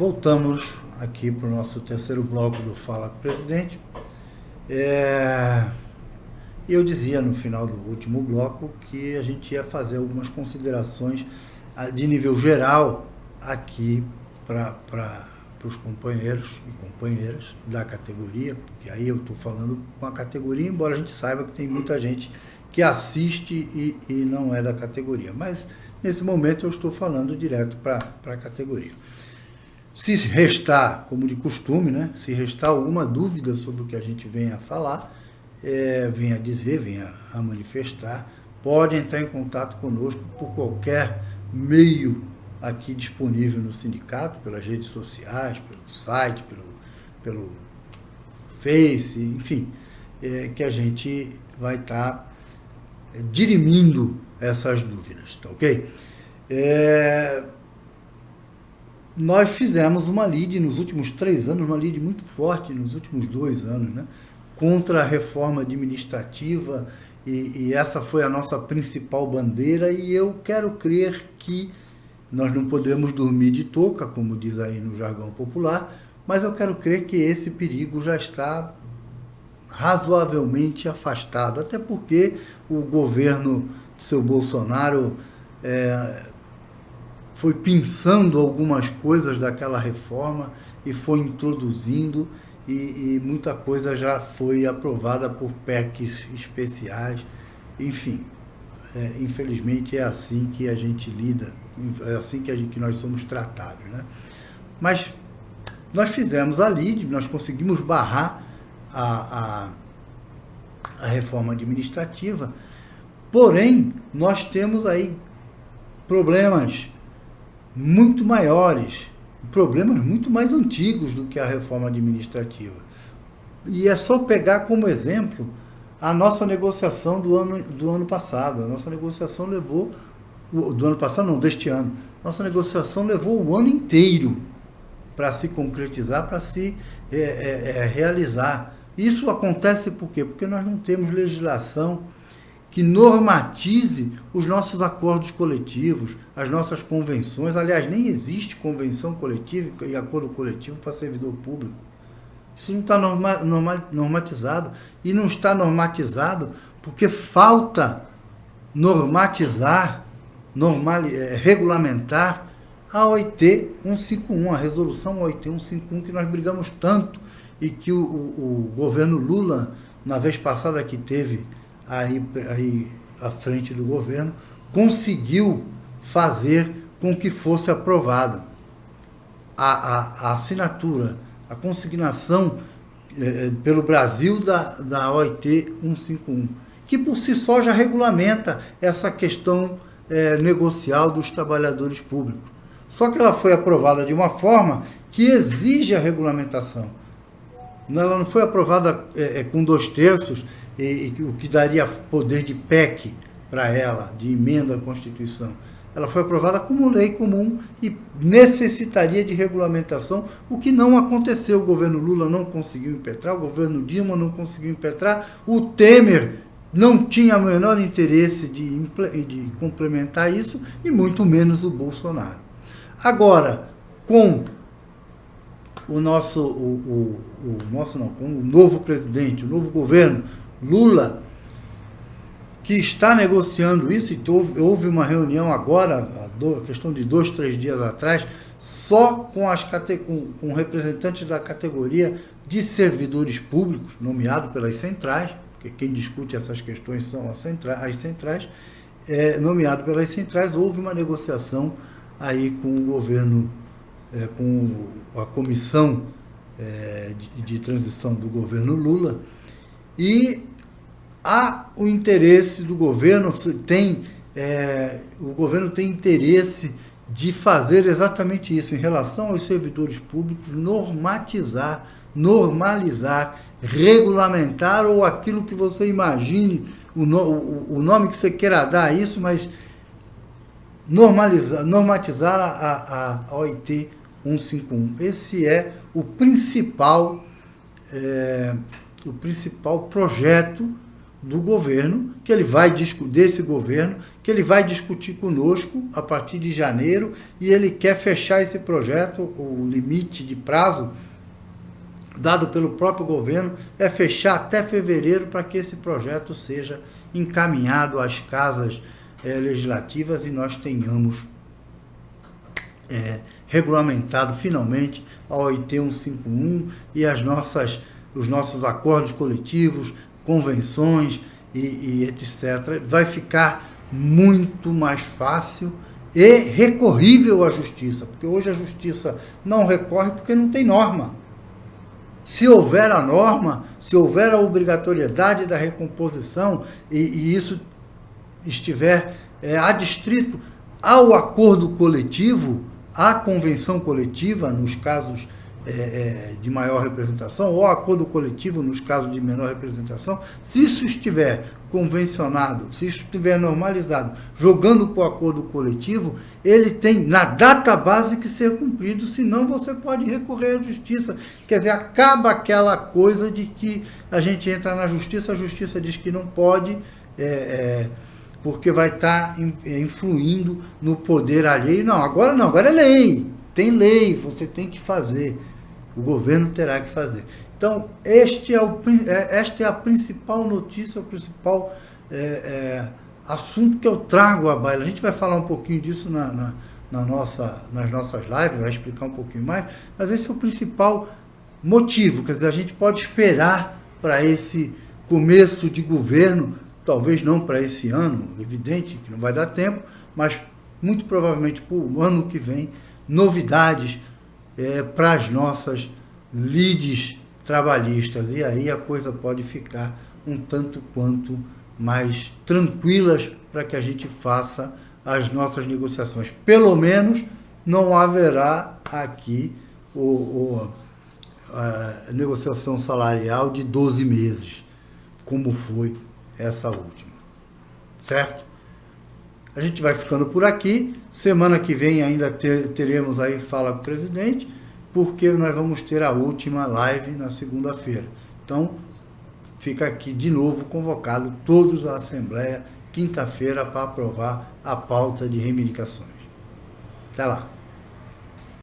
Voltamos aqui para o nosso terceiro bloco do Fala com o Presidente. Eu dizia no final do último bloco que a gente ia fazer algumas considerações de nível geral aqui para os companheiros e companheiras da categoria, porque aí eu estou falando com a categoria, embora a gente saiba que tem muita gente que assiste e não é da categoria. Mas nesse momento eu estou falando direto para a categoria. Se restar, como de costume, né? Se restar alguma dúvida sobre o que a gente venha a falar, venha a dizer, venha a manifestar, pode entrar em contato conosco por qualquer meio aqui disponível no sindicato, pelas redes sociais, pelo site, pelo Face, enfim, que a gente vai estar dirimindo essas dúvidas, tá ok? Nós fizemos uma lide nos últimos 3 anos, uma lide muito forte nos últimos 2 anos, né, contra a reforma administrativa, e essa foi a nossa principal bandeira, e eu quero crer que nós não podemos dormir de touca, como diz aí no jargão popular, mas eu quero crer que esse perigo já está razoavelmente afastado, até porque o governo do seu Bolsonaro foi pensando algumas coisas daquela reforma e foi introduzindo, e muita coisa já foi aprovada por PECs especiais, enfim, infelizmente é assim que a gente lida, é assim que nós somos tratados, né? Mas nós fizemos a lide, nós conseguimos barrar a reforma administrativa, porém nós temos aí problemas muito maiores, problemas muito mais antigos do que a reforma administrativa. E é só pegar como exemplo a nossa negociação do ano passado. A nossa negociação levou, do ano passado não, deste ano, nossa negociação levou o ano inteiro para se concretizar, para se realizar. Isso acontece por quê? Porque nós não temos legislação que normatize os nossos acordos coletivos, as nossas convenções. Aliás, nem existe convenção coletiva e acordo coletivo para servidor público. Isso não está normatizado. E não está normatizado porque falta normatizar, regulamentar a OIT 151, a resolução OIT 151, que nós brigamos tanto e que o governo Lula, na vez passada que teve aí à frente do governo, conseguiu fazer com que fosse aprovada a assinatura, a consignação pelo Brasil da OIT 151, que por si só já regulamenta essa questão negocial dos trabalhadores públicos. Só que ela foi aprovada de uma forma que exige a regulamentação. Ela não foi aprovada com 2/3, o que daria poder de PEC para ela, de emenda à Constituição. Ela foi aprovada como lei comum e necessitaria de regulamentação, o que não aconteceu. O governo Lula não conseguiu impetrar, o governo Dilma não conseguiu impetrar, o Temer não tinha o menor interesse de complementar isso, e muito menos o Bolsonaro. Agora, com com o novo presidente, o novo governo, Lula, que está negociando isso, e houve uma reunião agora, questão de 2, 3 dias atrás, só com representantes da categoria de servidores públicos, nomeado pelas centrais, porque quem discute essas questões são as centrais, nomeado pelas centrais. Houve uma negociação aí com o governo, com a comissão de transição do governo Lula, e há o interesse do governo, o governo tem interesse de fazer exatamente isso, em relação aos servidores públicos, normalizar, regulamentar, ou aquilo que você imagine, o nome que você queira dar a isso, mas normatizar a OIT 151. Esse é o principal projeto, do governo, que ele vai desse governo, que ele vai discutir conosco a partir de janeiro, e ele quer fechar esse projeto. O limite de prazo dado pelo próprio governo é fechar até fevereiro, para que esse projeto seja encaminhado às casas legislativas e nós tenhamos regulamentado finalmente a OIT 151 e os nossos acordos coletivos, convenções e etc. Vai ficar muito mais fácil e recorrível à justiça, porque hoje a justiça não recorre porque não tem norma. Se houver a norma, se houver a obrigatoriedade da recomposição e isso estiver adstrito ao acordo coletivo, à convenção coletiva, nos casos de maior representação, ou acordo coletivo nos casos de menor representação, se isso estiver convencionado, se isso estiver normalizado, jogando para o acordo coletivo, ele tem na data base que ser cumprido, senão você pode recorrer à justiça. Quer dizer, acaba aquela coisa de que a gente entra na justiça, a justiça diz que não pode, porque vai estar influindo no poder alheio. Não, agora é lei, tem lei, você tem que fazer. O governo terá que fazer. Então, esta é a principal notícia, o principal assunto que eu trago à baila. A gente vai falar um pouquinho disso nas nossas lives, vai explicar um pouquinho mais, mas esse é o principal motivo. Quer dizer, a gente pode esperar para esse começo de governo, talvez não para esse ano, evidente que não vai dar tempo, mas muito provavelmente para o ano que vem, novidades para as nossas lides trabalhistas, e aí a coisa pode ficar um tanto quanto mais tranquilas para que a gente faça as nossas negociações. Pelo menos não haverá aqui a negociação salarial de 12 meses, como foi essa última. Certo? A gente vai ficando por aqui. Semana que vem ainda teremos aí Fala com o Presidente, porque nós vamos ter a última live na segunda-feira. Então, fica aqui de novo convocado todos à Assembleia, quinta-feira, para aprovar a pauta de reivindicações. Até lá.